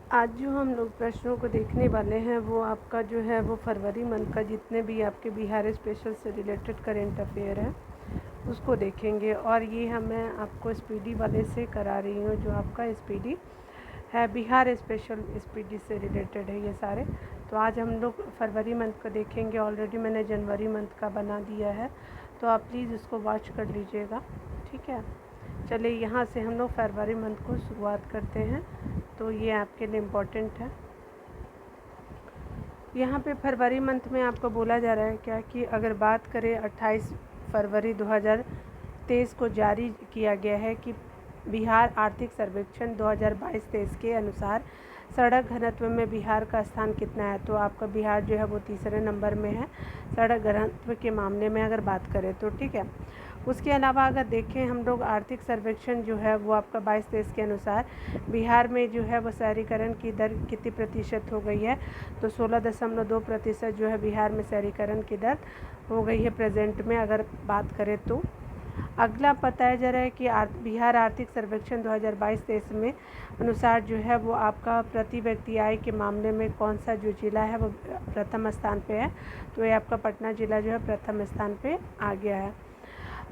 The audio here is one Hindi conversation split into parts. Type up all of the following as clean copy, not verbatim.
आज जो हम लोग प्रश्नों को देखने वाले हैं वो आपका जो है वो फरवरी मंथ का जितने भी आपके बिहार स्पेशल से रिलेटेड करेंट अफेयर है उसको देखेंगे। और ये मैं आपको स्पीडी वाले से करा रही हूँ, जो आपका स्पीडी है बिहार स्पेशल स्पीडी से रिलेटेड है ये सारे। तो आज हम लोग फरवरी मंथ को देखेंगे। ऑलरेडी मैंने जनवरी मंथ का बना दिया है, तो आप प्लीज़ उसको वॉच कर लीजिएगा, ठीक है। चलिए यहाँ से हम लोग फरवरी मंथ को शुरुआत करते हैं, तो ये आपके लिए इम्पोर्टेंट है। यहाँ पे फरवरी मंथ में आपको बोला जा रहा है क्या कि अगर बात करें 28 फरवरी 2023 को जारी किया गया है कि बिहार आर्थिक सर्वेक्षण 2022-23 के अनुसार सड़क घनत्व में बिहार का स्थान कितना है। तो आपका बिहार जो है वो तीसरे नंबर में है सड़क घनत्व के मामले में अगर बात करें तो, ठीक है। उसके अलावा अगर देखें हम लोग आर्थिक सर्वेक्षण जो है वो आपका 22-23 के अनुसार बिहार में जो है वो शहरीकरण की दर कितनी प्रतिशत हो गई है। तो 16.2% जो है बिहार में शहरीकरण की दर हो गई है प्रेजेंट में अगर बात करें तो। अगला बताया जा रहा है कि बिहार आर्थिक सर्वेक्षण 2022-23 में अनुसार जो है वो आपका प्रति व्यक्ति आय के मामले में कौन सा जो जिला है वो प्रथम स्थान पे है। तो ये आपका पटना जिला जो है प्रथम स्थान पे आ गया है।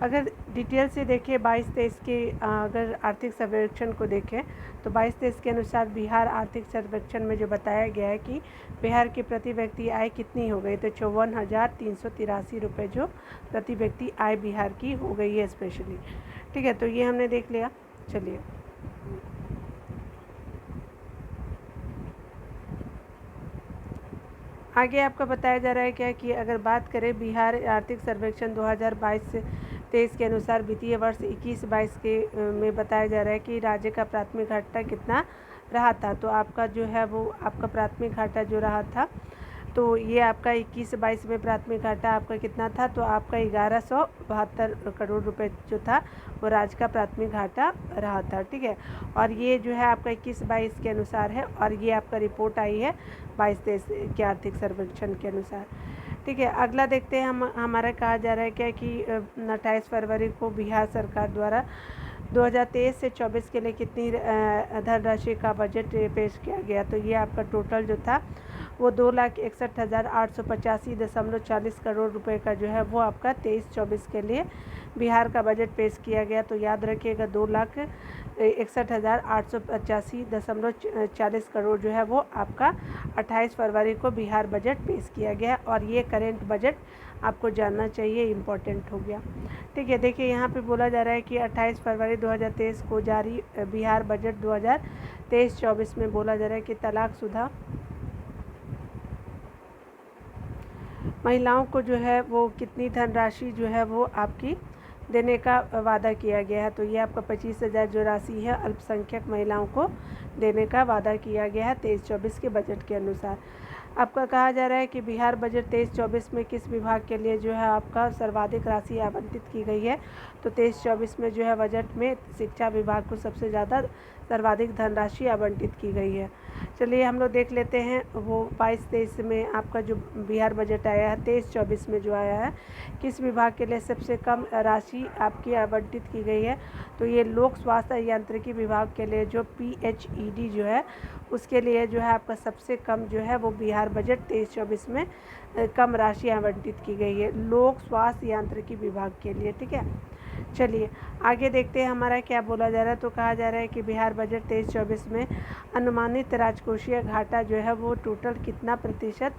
अगर डिटेल से देखें 22-23 के अगर आर्थिक सर्वेक्षण को देखें तो 22-23 के अनुसार बिहार आर्थिक सर्वेक्षण में जो बताया गया है कि बिहार की प्रति व्यक्ति आय कितनी हो गई। तो 54,383 रुपये जो प्रति व्यक्ति आय बिहार की हो गई है स्पेशली, ठीक है। तो ये हमने देख लिया। चलिए आगे आपका बताया जा रहा है क्या कि अगर बात करें बिहार आर्थिक सर्वेक्षण 2022-23 के अनुसार वित्तीय वर्ष 21-22 के में बताया जा रहा है कि राज्य का प्राथमिक घाटा कितना रहा था। तो आपका जो है वो आपका प्राथमिक घाटा जो रहा था, तो ये आपका 21-22 में प्राथमिक घाटा आपका कितना था। तो आपका 1172 करोड़ रुपए जो था वो राज्य का प्राथमिक घाटा रहा था, ठीक है। और ये जो है आपका 21-22 के अनुसार है और ये आपका रिपोर्ट आई है 22-23 के आर्थिक सर्वेक्षण के अनुसार, ठीक है। अगला देखते हैं हमारा कहा जा रहा है क्या कि 28 फरवरी को बिहार सरकार द्वारा 2023 से 24 के लिए कितनी धनराशि का बजट पेश किया गया। तो ये आपका टोटल जो था वो 2,61,885.40 करोड़ रुपए का जो है वो आपका 23-24 के लिए बिहार का बजट पेश किया गया। तो याद रखिएगा 2,61,885.40 करोड़ जो है वो आपका 28 फरवरी को बिहार बजट पेश किया गया। और ये करेंट बजट आपको जानना चाहिए, इम्पोर्टेंट हो गया, ठीक है। देखिए यहाँ पे बोला जा रहा है कि 28 फरवरी 2023 को जारी बिहार बजट 2023-24 में बोला जा रहा है कि तलाकशुदा महिलाओं को जो है वो कितनी धनराशि जो है वो आपकी देने का वादा किया गया है। तो ये आपका 25,000 जो राशि है अल्पसंख्यक महिलाओं को देने का वादा किया गया है 23-24 के बजट के अनुसार। आपका कहा जा रहा है कि बिहार बजट 23-24 में किस विभाग के लिए जो है आपका सर्वाधिक राशि आवंटित की गई है। तो 23-24 में जो है बजट में शिक्षा विभाग को सबसे ज़्यादा सर्वाधिक धनराशि आवंटित की गई है। चलिए हम लोग देख लेते हैं वो 22-23 में आपका जो बिहार बजट आया है 23-24 में जो आया है किस विभाग के लिए सबसे कम राशि आपकी आवंटित की गई है। तो ये लोक स्वास्थ्य यांत्रिकी विभाग के लिए जो PHED जो है उसके लिए जो है आपका सबसे कम जो है वो बिहार बजट 23-24 में कम राशि आवंटित की गई है लोक स्वास्थ्य यांत्रिकी विभाग के लिए, ठीक है। चलिए आगे देखते हैं हमारा क्या बोला जा रहा है। तो कहा जा रहा है कि बिहार बजट 23-24 में अनुमानित राजकोषीय घाटा जो है वो टोटल कितना प्रतिशत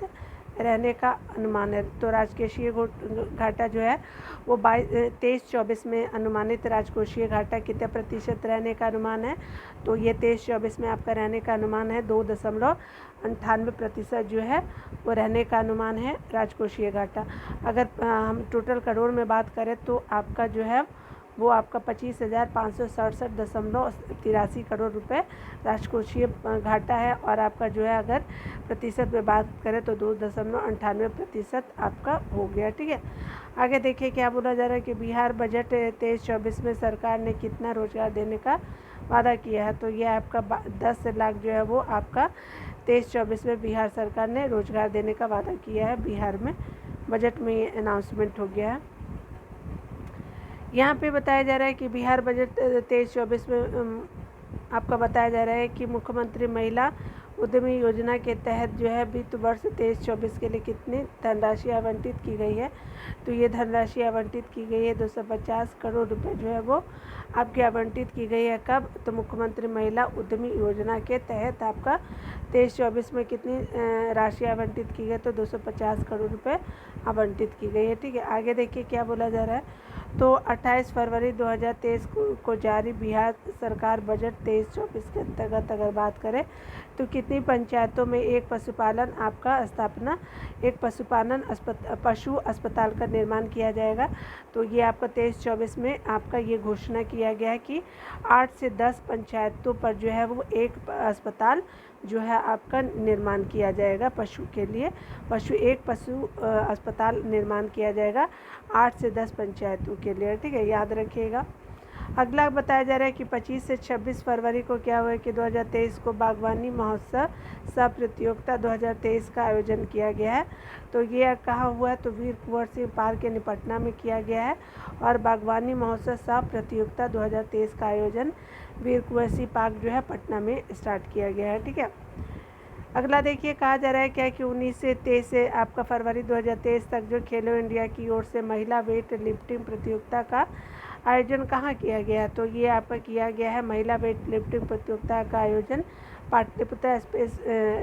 रहने का अनुमान है। तो राजकोषीय घाटा जो है वो 23-24 में अनुमानित राजकोषीय घाटा कितने प्रतिशत रहने का अनुमान है। तो ये 23-24 में आपका रहने का अनुमान है 2.98% जो है वो रहने का अनुमान है राजकोषीय घाटा। अगर हम टोटल करोड़ में बात करें तो आपका जो है वो आपका 25,567.83 करोड़ रुपए राजकोषीय घाटा है। और आपका जो है अगर प्रतिशत में बात करें तो 2.98% आपका हो गया, ठीक है। आगे देखिए क्या बोला जा रहा है कि बिहार बजट 23-24 में सरकार ने कितना रोजगार देने का वादा किया है। तो ये आपका 10 लाख जो है वो आपका 23-24 में बिहार सरकार ने रोजगार देने का वादा किया है। बिहार में बजट में ये अनाउंसमेंट हो गया है। यहाँ पे बताया जा रहा है कि बिहार बजट 23-24 में आपका बताया जा रहा है कि मुख्यमंत्री महिला उद्यमी योजना के तहत जो है वित्त वर्ष 23-24 के लिए कितनी धनराशि आवंटित की गई है। तो ये धनराशि आवंटित की गई है 250 करोड़ रुपए जो है वो आपकी आवंटित की गई है। कब? तो मुख्यमंत्री महिला उद्यमी योजना के तहत आपका 23-24 में कितनी राशि आवंटित की गई, तो 250 करोड़ रुपए आवंटित की गई है। ठीक है, आगे देखिए क्या बोला जा रहा है। तो 28 फरवरी 2023 को जारी बिहार सरकार बजट 23-24 के अंतर्गत अगर बात करें तो कितनी पंचायतों में एक पशुपालन पशु अस्पताल का निर्माण किया जाएगा। तो ये आपका 23-24 में आपका ये घोषणा किया गया है कि 8 से 10 पंचायतों पर जो है वो एक अस्पताल जो है आपका निर्माण किया जाएगा पशु के लिए। एक पशु अस्पताल निर्माण किया जाएगा 8 से 10 पंचायतों के लिए। ठीक है, याद रखिएगा। अगला बताया जा रहा है कि 25 से 26 फरवरी को क्या हुआ है कि 2023 को बागवानी महोत्सव सह प्रतियोगिता 2023 का आयोजन किया गया है। तो ये कहाँ हुआ है, तो वीर कुंवर सिंह पार्क यानी पटना में किया गया है। और बागवानी महोत्सव सह प्रतियोगिता 2023 का आयोजन वीर कुंवर सिंह पार्क जो है पटना में स्टार्ट किया गया है। ठीक है, अगला देखिए कहा जा रहा है क्या कि 19 से 23 से आपका फरवरी 2023 तक जो खेलो इंडिया की ओर से महिला वेट लिफ्टिंग प्रतियोगिता का आयोजन कहाँ किया गया। तो ये आपका किया गया है महिला वेट लिफ्टिंग प्रतियोगिता का आयोजन पाटलिपुत्र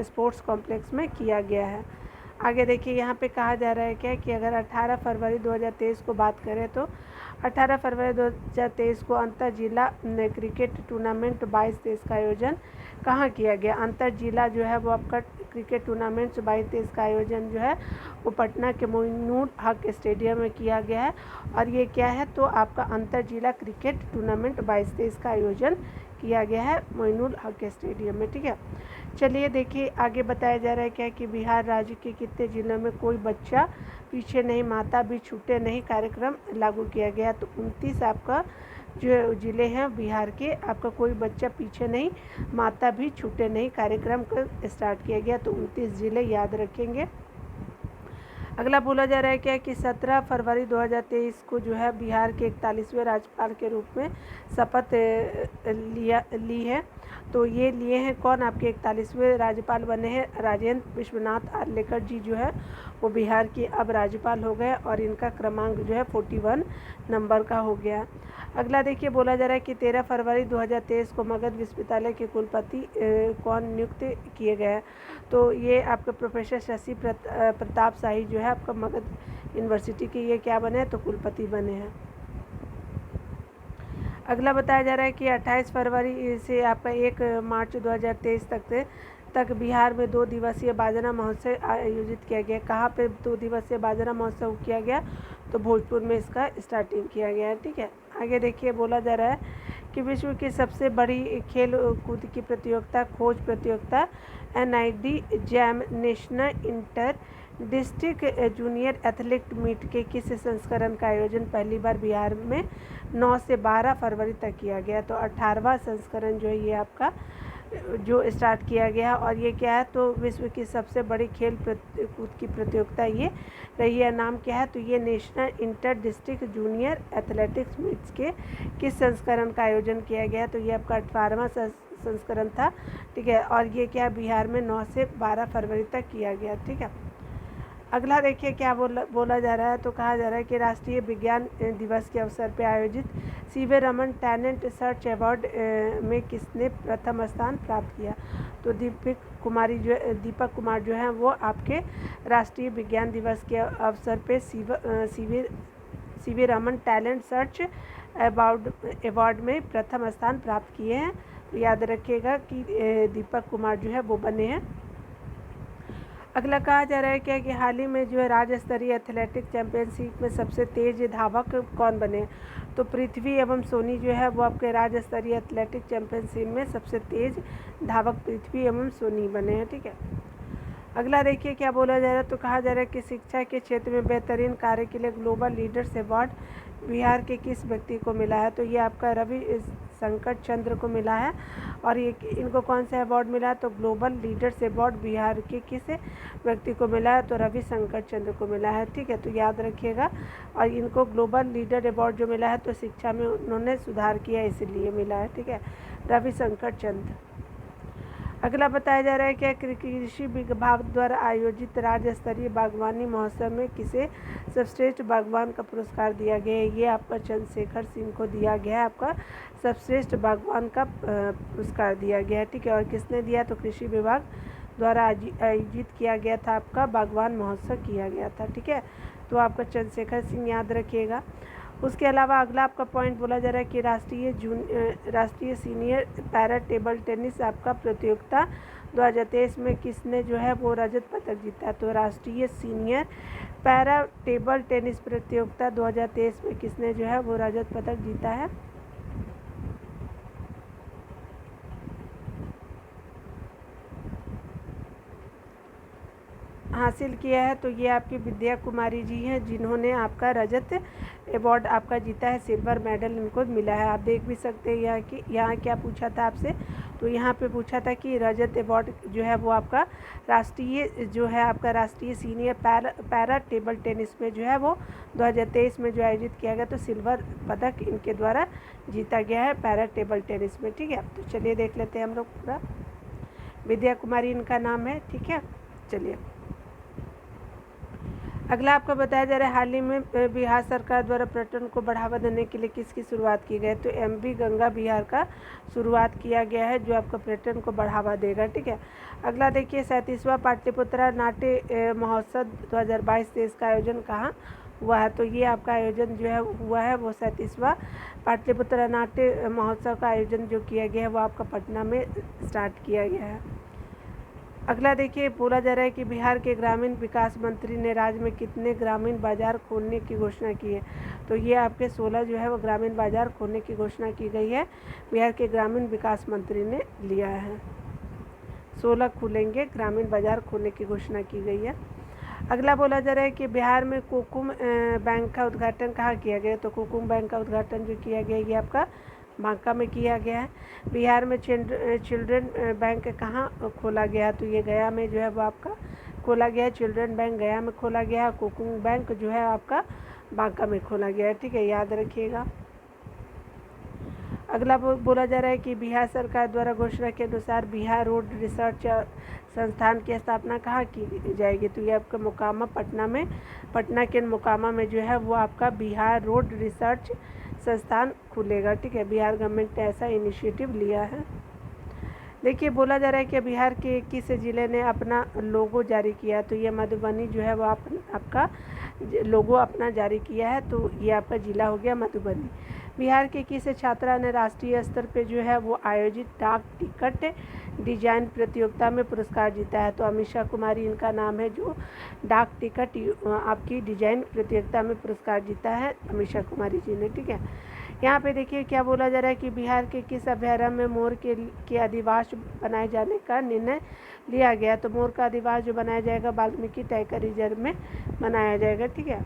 स्पोर्ट्स कॉम्प्लेक्स में किया गया है। आगे देखिए यहाँ पे कहा जा रहा है क्या कि अगर 18 फरवरी 2023 को बात करें तो 18 फरवरी 2023 को अंतर जिला क्रिकेट टूर्नामेंट 22-23 का आयोजन कहाँ किया गया। अंतर जिला जो है वो आपका क्रिकेट टूर्नामेंट 22-23 का आयोजन जो है वो पटना के मोइनुल हक स्टेडियम में किया गया है। और ये क्या है, तो आपका अंतर जिला क्रिकेट टूर्नामेंट 22-23 का आयोजन किया गया है मोइनुल हक स्टेडियम में। ठीक है, चलिए देखिए आगे बताया जा रहा है क्या कि बिहार राज्य के कितने जिलों में कोई बच्चा पीछे नहीं माता भी छूटे नहीं कार्यक्रम लागू किया गया। तो 29 आपका जो ज़िले हैं बिहार के, आपका कोई बच्चा पीछे नहीं माता भी छूटे नहीं कार्यक्रम का स्टार्ट किया गया। तो 29 ज़िले याद रखेंगे। अगला बोला जा रहा है क्या कि 17 फरवरी 2023 को जो है बिहार के 41वें राज्यपाल के रूप में शपथ ली है। तो ये लिए हैं कौन, आपके 41वें राज्यपाल बने हैं राजेंद्र विश्वनाथ आर्लेकर जी जो है वो बिहार के अब राज्यपाल हो गए और इनका क्रमांक जो है 41 नंबर का हो गया। अगला देखिए बोला जा रहा है कि 13 फरवरी 2023 को मगध विश्वविद्यालय के कुलपति कौन नियुक्त किए गए। तो ये आपके प्रोफेसर शशि प्रताप शाही जो है आपका मगध यूनिवर्सिटी के ये क्या बने हैं, तो कुलपति बने हैं। अगला बताया जा रहा है कि 28 फरवरी से आपका 1 मार्च 2023 तक बिहार में 2 दिवसीय बाजना महोत्सव आयोजित किया गया। कहाँ पे 2 दिवसीय बाजना महोत्सव किया गया, तो भोजपुर में इसका स्टार्टिंग किया गया है। ठीक है, आगे देखिए बोला जा रहा है कि विश्व की सबसे बड़ी खेल कूद की प्रतियोगिता खोज प्रतियोगिता NID JAM national inter district junior athletic meet के किस संस्करण का आयोजन पहली बार बिहार में 9 से 12 फरवरी तक किया गया। तो 18वां संस्करण जो है ये आपका जो स्टार्ट किया गया। और ये क्या है, तो विश्व की सबसे बड़ी खेल कूद की प्रतियोगिता ये रही है। नाम क्या है, तो ये national inter district junior athletics meets के किस संस्करण का आयोजन किया गया। तो ये आपका 18वां संस्करण था। ठीक है, और ये क्या बिहार में 9 से 12 फरवरी तक किया गया। ठीक है, अगला देखिए क्या बोला जा रहा है। तो कहा जा रहा है कि राष्ट्रीय विज्ञान दिवस के अवसर पर आयोजित CV Raman talent search award में किसने प्रथम स्थान प्राप्त किया। तो दीपक कुमार जो हैं वो आपके राष्ट्रीय विज्ञान दिवस के अवसर पे CV Raman talent search award में प्रथम स्थान प्राप्त किए हैं। तो याद रखिएगा कि दीपक कुमार जो है वो बने हैं। अगला कहा जा रहा है क्या कि हाल ही में जो है राज्य स्तरीय एथलेटिक चैंपियनशिप में सबसे तेज धावक कौन बने। तो पृथ्वी एवं सोनी जो है वो आपके राज्य स्तरीय एथलेटिक चैंपियनशिप में सबसे तेज धावक पृथ्वी एवं सोनी बने हैं। ठीक है, अगला देखिए क्या बोला जा रहा है। तो कहा जा रहा है कि शिक्षा के क्षेत्र में बेहतरीन कार्य के लिए ग्लोबल लीडर्स अवार्ड बिहार के किस व्यक्ति को मिला है? तो ये आपका रवि शंकर चंद्र को मिला है। और ये इनको कौन सा अवार्ड मिला है? तो ग्लोबल लीडर्स अवार्ड बिहार के किस व्यक्ति को मिला है? तो रवि शंकर चंद्र को मिला है। ठीक है, तो याद रखिएगा। और इनको ग्लोबल लीडर अवार्ड जो मिला है तो शिक्षा में उन्होंने सुधार किया इसलिए मिला है। ठीक है, रवि शंकर चंद्र। अगला बताया जा रहा है क्या कृषि विभाग द्वारा आयोजित राज्य स्तरीय बागवानी महोत्सव में किसे सर्वश्रेष्ठ बागवान का पुरस्कार दिया गया है? ये आपका चंद्रशेखर सिंह को दिया गया है, आपका सर्वश्रेष्ठ बागवान का पुरस्कार दिया गया है। ठीक है, और किसने दिया? तो कृषि विभाग द्वारा आयोजित किया गया था, आपका बागवान महोत्सव किया गया था। ठीक है, तो आपका चंद्रशेखर सिंह याद रखिएगा। उसके अलावा अगला आपका पॉइंट बोला जा रहा है कि राष्ट्रीय सीनियर पैरा टेबल टेनिस आपका प्रतियोगिता 2023 में किसने जो है वो रजत पदक जीता? तो राष्ट्रीय सीनियर पैरा टेबल टेनिस प्रतियोगिता 2023 में किसने जो है वो रजत पदक जीता है? हासिल किया है। तो ये आपकी विद्या कुमारी जी हैं जिन्होंने आपका रजत अवार्ड आपका जीता है, सिल्वर मेडल इनको मिला है। आप देख भी सकते हैं यहाँ कि यहाँ क्या पूछा था आपसे, तो यहाँ पे पूछा था कि रजत अवार्ड जो है वो आपका राष्ट्रीय जो है आपका राष्ट्रीय सीनियर पैरा टेबल टेनिस में जो है वो 2023 में जो आयोजित किया गया, तो सिल्वर पदक इनके द्वारा जीता गया है पैरा टेबल टेनिस में। ठीक है, तो चलिए देख लेते हैं हम लोग पूरा। विद्या कुमारी इनका नाम है। ठीक है, चलिए अगला आपको बताया जा रहा है हाल ही में बिहार सरकार द्वारा पर्यटन को बढ़ावा देने के लिए किसकी शुरुआत की गई? तो MV गंगा बिहार का शुरुआत किया गया है जो आपका पर्यटन को बढ़ावा देगा। ठीक है, अगला देखिए 37वां पाटलिपुत्रा नाट्य महोत्सव 2022 से इसका आयोजन कहाँ हुआ है? तो ये आपका आयोजन जो है हुआ है वो 37वां पाटलिपुत्रा नाट्य महोत्सव का आयोजन जो किया गया है वो आपका पटना में स्टार्ट किया गया है। अगला देखिए बोला जा रहा है कि बिहार के ग्रामीण विकास मंत्री ने राज्य में कितने ग्रामीण बाजार खोलने की घोषणा की है? तो ये आपके 16 जो है वो ग्रामीण बाजार खोलने की घोषणा की गई है, बिहार के ग्रामीण विकास मंत्री ने लिया है। 16 खुलेंगे, ग्रामीण बाजार खोलने की घोषणा की गई है। अगला बोला जा रहा है कि बिहार में कुकुम बैंक का उद्घाटन कहाँ किया गया? तो कुकुम बैंक का उद्घाटन जो किया गया ये आपका बांका में किया गया है। बिहार में चिल्ड्रन बैंक कहाँ खोला गया? तो ये गया में जो है वो आपका खोला गया है। चिल्ड्रन बैंक गया में खोला गया है, कुकुम बैंक जो है आपका बांका में खोला गया है। ठीक है, याद रखिएगा। अगला बोला जा रहा है कि बिहार सरकार द्वारा घोषणा के अनुसार बिहार रोड रिसर्च संस्थान की स्थापना कहाँ की जाएगी? तो ये आपका मोकामा पटना में, पटना के मोकामा में जो है वो आपका बिहार रोड रिसर्च संस्थान खुलेगा। ठीक है, बिहार गवर्नमेंट ने ऐसा इनिशिएटिव लिया है। देखिए बोला जा रहा है कि बिहार के किस ज़िले ने अपना लोगो जारी किया? तो ये मधुबनी जो है वो आपका लोगो अपना जारी किया है, तो ये आपका ज़िला हो गया मधुबनी। बिहार के किस छात्रा ने राष्ट्रीय स्तर पे जो है वो आयोजित डाक टिकट डिजाइन प्रतियोगिता में पुरस्कार जीता है? तो अमीषा कुमारी इनका नाम है जो डाक टिकट आपकी डिजाइन प्रतियोगिता में पुरस्कार जीता है, अमीषा कुमारी जी ने। ठीक है, यहाँ पे देखिए क्या बोला जा रहा है कि बिहार के किस अभयारण्य में मोर के अधिवास बनाए जाने का निर्णय लिया गया? तो मोर का अधिवास जो बनाया जाएगा वाल्मीकि टाइगर रिजर्व में बनाया जाएगा। ठीक है,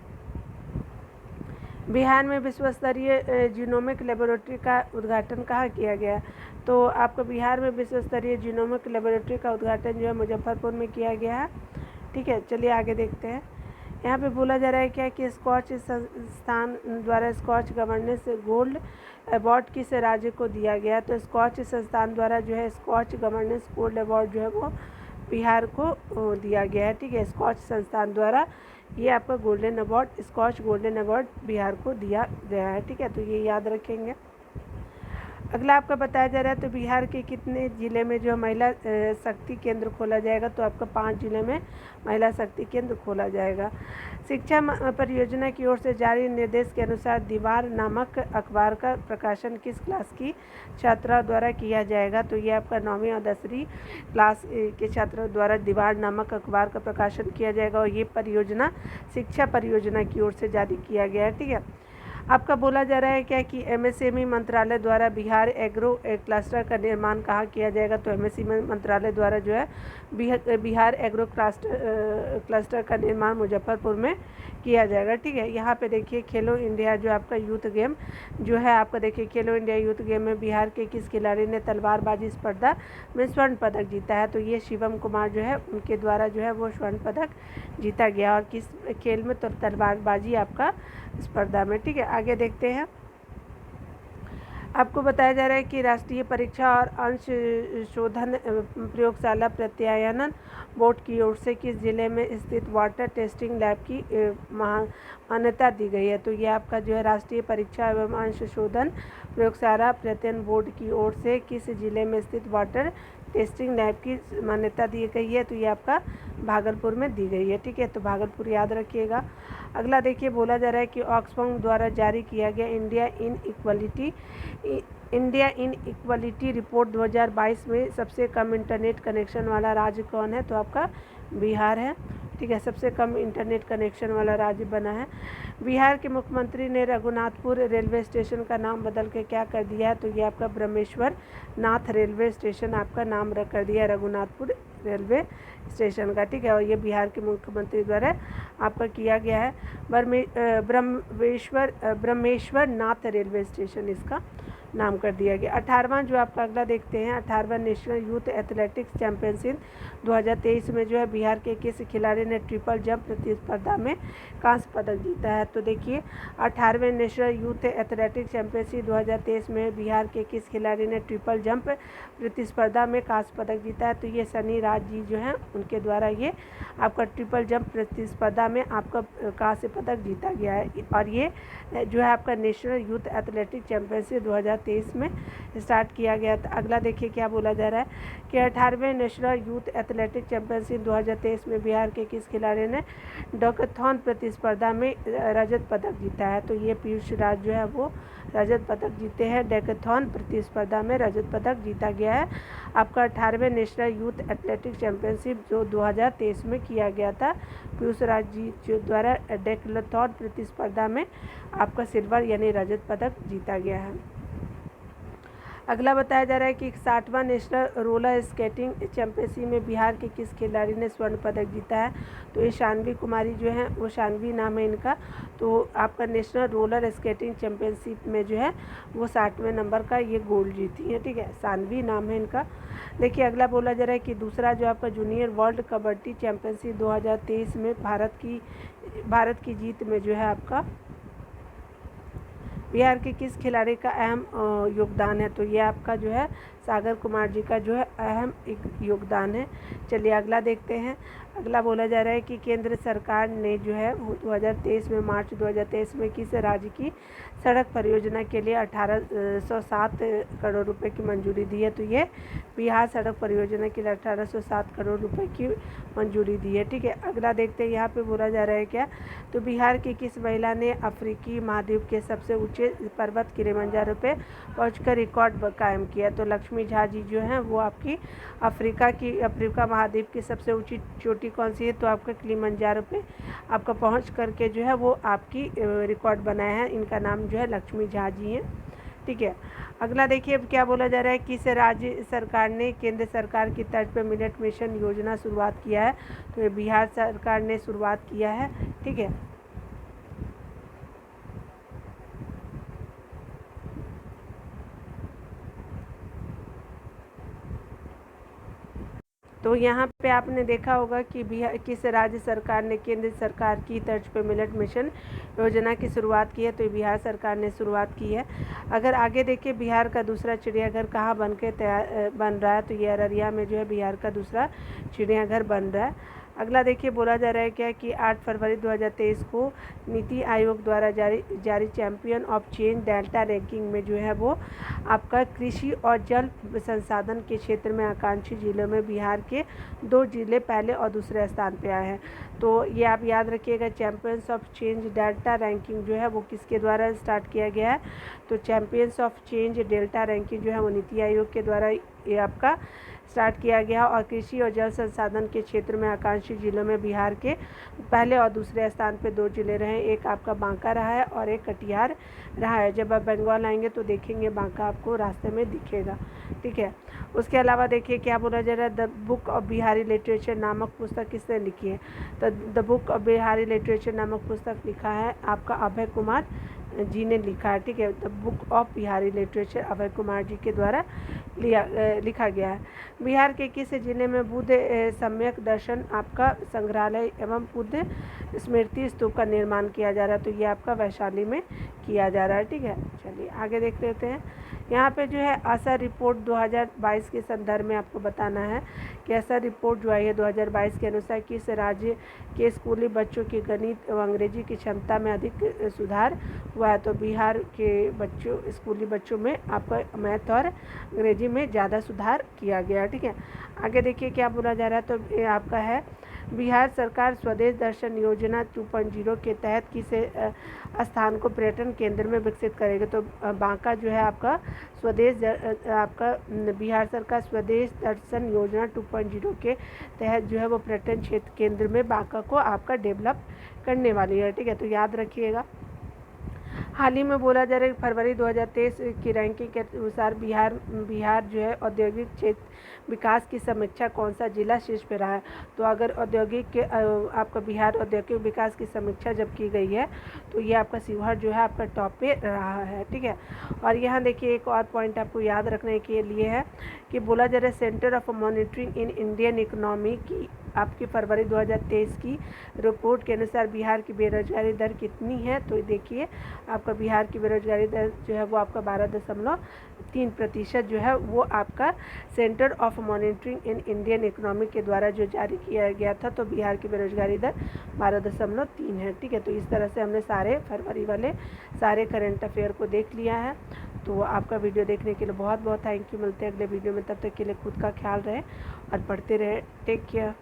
बिहार में विश्व स्तरीय जीनोमिक लेबोरेटरी का उद्घाटन कहाँ किया गया? तो आपको बिहार में विश्व स्तरीय जीनोमिक लेबोरेटरी का उद्घाटन जो है मुजफ्फरपुर में किया गया है। ठीक है, चलिए आगे देखते हैं। यहाँ पे बोला जा रहा है क्या कि स्कॉच संस्थान द्वारा स्कॉच गवर्नेंस गोल्ड अवार्ड किस राज्य को दिया गया? तो स्कॉच संस्थान द्वारा जो है स्कॉच गवर्नेंस गोल्ड अवार्ड जो है वो बिहार को दिया गया है। ठीक है, स्कॉच संस्थान द्वारा ये आपका golden award, Skoch golden award Bihar को दिया गया है। ठीक है, तो ये याद रखेंगे। अगला आपका बताया जा रहा है तो बिहार के कितने ज़िले में जो महिला शक्ति केंद्र खोला जाएगा? तो आपका 5 ज़िले में महिला शक्ति केंद्र खोला जाएगा। शिक्षा परियोजना की ओर से जारी निर्देश के अनुसार दीवार नामक अखबार का प्रकाशन किस क्लास की छात्रा द्वारा किया जाएगा? तो ये आपका 9वीं और 10वीं क्लास के छात्रों द्वारा दीवार नामक अखबार का प्रकाशन किया जाएगा और ये परियोजना शिक्षा परियोजना की ओर से जारी किया गया है। ठीक है, आपका बोला जा रहा है क्या कि MSME मंत्रालय द्वारा बिहार एग्रो क्लस्टर का निर्माण कहाँ किया जाएगा? तो MSME मंत्रालय द्वारा जो है बिहार एग्रो क्लस्टर का निर्माण मुजफ्फरपुर में किया जाएगा। ठीक है, यहाँ पे देखिए खेलो इंडिया जो आपका यूथ गेम जो है आपका देखिए खेलो इंडिया यूथ गेम में बिहार के किस खिलाड़ी ने तलवारबाजी स्पर्धा में स्वर्ण पदक जीता है, तो ये शिवम कुमार जो है उनके द्वारा जो है वो स्वर्ण पदक जीता गया। और किस खेल में, तो तलवारबाजी आपका स्पर्धा में। ठीक है, आगे देखते हैं। आपको बताया जा रहा है कि राष्ट्रीय परीक्षा और अंश शोधन प्रयोगशाला प्रत्यायन बोर्ड की ओर से किस जिले में स्थित वाटर टेस्टिंग लैब की मान्यता दी गई है, तो ये आपका जो है राष्ट्रीय परीक्षा एवं अंश शोधन प्रयोगशाला प्रत्यायन बोर्ड की ओर से किस जिले में स्थित वाटर टेस्टिंग लैब की मान्यता दी गई है, तो ये आपका भागलपुर में दी गई है। ठीक है, तो भागलपुर याद रखिएगा। अगला देखिए, बोला जा रहा है कि ऑक्सफैम द्वारा जारी किया गया इंडिया इन इक्वलिटी रिपोर्ट 2022 में सबसे कम इंटरनेट कनेक्शन वाला राज्य कौन है, तो आपका बिहार है। ठीक है, सबसे कम इंटरनेट कनेक्शन वाला राज्य बना है। बिहार के मुख्यमंत्री ने रघुनाथपुर रेलवे स्टेशन का नाम बदल के क्या कर दिया है, तो ये आपका ब्रह्मेश्वर नाथ रेलवे स्टेशन आपका नाम कर दिया रघुनाथपुर रेलवे स्टेशन का। ठीक है, और ये बिहार के मुख्यमंत्री द्वारा आपका किया गया है। ब्रह्मेश्वर नाथ रेलवे स्टेशन इसका नाम कर दिया गया। 18वां जो आपका अगला देखते हैं, 18वां नेशनल यूथ एथलेटिक्स चैंपियनशिप 2023 में जो है बिहार के किस खिलाड़ी ने ट्रिपल जंप प्रतिस्पर्धा में कांस्य पदक जीता है, तो देखिए 18वें नेशनल यूथ एथलेटिक्स चैंपियनशिप 2023 में बिहार के किस खिलाड़ी ने ट्रिपल जंप प्रतिस्पर्धा में कांस्य पदक जीता है, तो ये सनी राज जी जो हैं उनके द्वारा ये आपका ट्रिपल जंप प्रतिस्पर्धा में आपका कांस्य पदक जीता गया है। और ये जो है आपका नेशनल यूथ एथलेटिक्स चैंपियनशिप 2023 में स्टार्ट किया गया था। अगला देखिए क्या बोला जा रहा है कि 18वें नेशनल यूथ एथलेटिक्स चैंपियनशिप 2023 में बिहार के किस खिलाड़ी ने डॉकथॉन प्रतिस्पर्धा में रजत पदक जीता है, तो ये पीयूष राज जो है वो रजत पदक जीते हैं। डैकाथॉन प्रतिस्पर्धा में रजत पदक जीता गया है आपका 18वें नेशनल यूथ एथलेटिक्स चैंपियनशिप जो 2023 में किया गया था। पीयूष राज जी जो द्वारा डैकाथॉन प्रतिस्पर्धा में आपका सिल्वर यानी रजत पदक जीता गया है। अगला बताया जा रहा है कि 60वां नेशनल रोलर स्केटिंग चैंपियनशिप में बिहार के किस खिलाड़ी ने स्वर्ण पदक जीता है, तो ये शानवी कुमारी जो है वो शानवी नाम है इनका, तो आपका नेशनल रोलर स्केटिंग चैंपियनशिप में जो है वो 60वें नंबर का ये गोल्ड जीती है। ठीक है, शानवी नाम है इनका। देखिए अगला बोला जा रहा है कि दूसरा जो आपका जूनियर वर्ल्ड कबड्डी चैंपियनशिप 2023 में भारत की जीत में जो है आपका बिहार के किस खिलाड़ी का अहम योगदान है, तो ये आपका जो है सागर कुमार जी का जो है अहम एक योगदान है। चलिए अगला देखते हैं। अगला बोला जा रहा है कि केंद्र सरकार ने जो है वो 2023 में मार्च 2023 में किस राज्य की सड़क परियोजना के लिए 1807 करोड़ रुपए की मंजूरी दी है, तो ये बिहार सड़क परियोजना के लिए 1807 करोड़ रुपए की मंजूरी दी है। ठीक है, अगला देखते हैं यहाँ पे बोला जा रहा है क्या, तो बिहार की किस महिला ने अफ्रीकी महाद्वीप के सबसे ऊंचे पर्वत किलिमंजारो पे पहुंचकर रिकॉर्ड कायम किया, तो लक्ष्मी झा जी जो हैं वो आपकी अफ्रीका महाद्वीप की सबसे ऊंची चोटी कौन सी है, तो आपका किलिमंजारो पे आपका पहुंच करके जो है वो आपकी रिकॉर्ड बनाया है। इनका नाम जो है लक्ष्मी झा जी हैं। ठीक है, अगला देखिए अब क्या बोला जा रहा है, किस राज्य सरकार ने केंद्र सरकार की तर्ज पर मिलेट मिशन योजना शुरुआत किया है, तो ये बिहार सरकार ने शुरुआत किया है। ठीक है, तो यहाँ पे आपने देखा होगा कि बिहार किस राज्य सरकार ने केंद्र सरकार की तर्ज पर मिलेट मिशन योजना की शुरुआत की है, तो बिहार सरकार ने शुरुआत की है। अगर आगे देखिए बिहार का दूसरा चिड़ियाघर कहाँ बन रहा है, तो ये अररिया में जो है बिहार का दूसरा चिड़ियाघर बन रहा है। अगला देखिए बोला जा रहा है क्या कि 8 फरवरी 2023 को नीति आयोग द्वारा जारी champion of change delta ranking में जो है वो आपका कृषि और जल संसाधन के क्षेत्र में आकांक्षी जिलों में बिहार के 2 जिले पहले और दूसरे स्थान पे आए हैं। तो ये आप याद रखिएगा, champions of change delta ranking जो है वो किसके द्वारा स्टार्ट किया गया है, तो champions of change delta ranking जो है वो नीति आयोग के द्वारा ये आपका स्टार्ट किया गया और कृषि और जल संसाधन के क्षेत्र में आकांक्षी जिलों में बिहार के पहले और दूसरे स्थान पे 2 जिले रहे। एक आपका बांका रहा है और एक कटिहार रहा है। जब आप बंगाल आएंगे तो देखेंगे बांका आपको रास्ते में दिखेगा, ठीक है। उसके अलावा देखिए क्या बोला जा रहा है, the book of Bihari literature नामक पुस्तक किसने लिखी है? तो the book of Bihari literature नामक पुस्तक लिखा है आपका अभय कुमार जी ने लिखा है, ठीक है। The book of Bihari literature Abhay Kumar ji के द्वारा लिखा गया है। बिहार के किस जिले में बुद्ध सम्यक दर्शन आपका संग्रहालय एवं बुद्ध स्मृति स्तूप का निर्माण किया जा रहा है? तो ये आपका वैशाली में किया जा रहा है, ठीक है। चलिए आगे देख लेते हैं। यहाँ पे जो है असर रिपोर्ट 2022 के संदर्भ में आपको बताना है कि असर रिपोर्ट जो आई है 2022 के अनुसार किस राज्य के स्कूली बच्चों की गणित एवं अंग्रेजी की क्षमता में अधिक सुधार हुआ है? तो बिहार के बच्चों स्कूली बच्चों में आपका मैथ और अंग्रेजी में ज़्यादा सुधार किया गया, ठीक है। आगे देखिए क्या बोला जा रहा है, तो ये आपका है बिहार सरकार स्वदेश दर्शन योजना 2.0 के तहत किस स्थान को पर्यटन केंद्र में विकसित करेगा? तो बांका जो है आपका स्वदेश आपका बिहार सरकार स्वदेश दर्शन योजना 2.0 के तहत जो है वो पर्यटन क्षेत्र केंद्र में बांका को आपका डेवलप करने वाली है, ठीक है। तो याद रखिएगा। हाल ही में बोला जा रहा है फरवरी 2023 की रैंकिंग के अनुसार बिहार जो है औद्योगिक क्षेत्र विकास की समीक्षा कौन सा जिला शीर्ष पे रहा है? तो अगर औद्योगिक के आपका बिहार औद्योगिक विकास की समीक्षा जब की गई है तो ये आपका शिवहर जो है आपका टॉप पे रहा है, ठीक है। और यहाँ देखिए एक और पॉइंट आपको याद रखने के लिए है कि बोला जा रहा है centre of monitoring in Indian economy की आपकी फरवरी 2023 की रिपोर्ट के अनुसार बिहार की बेरोजगारी दर कितनी है? तो देखिए आपका बिहार की बेरोजगारी दर जो है वो आपका 12.3% जो है वो आपका centre of monitoring in Indian economy के द्वारा जो जारी किया गया था। तो बिहार की बेरोजगारी दर 12.3 है, ठीक है। तो इस तरह से हमने सारे फरवरी वाले सारे करंट अफेयर को देख लिया है। तो आपका वीडियो देखने के लिए बहुत बहुत थैंक यू। मिलते हैं अगले वीडियो में, तब तक के लिए खुद का ख्याल रहे और पढ़ते रहे। Take care.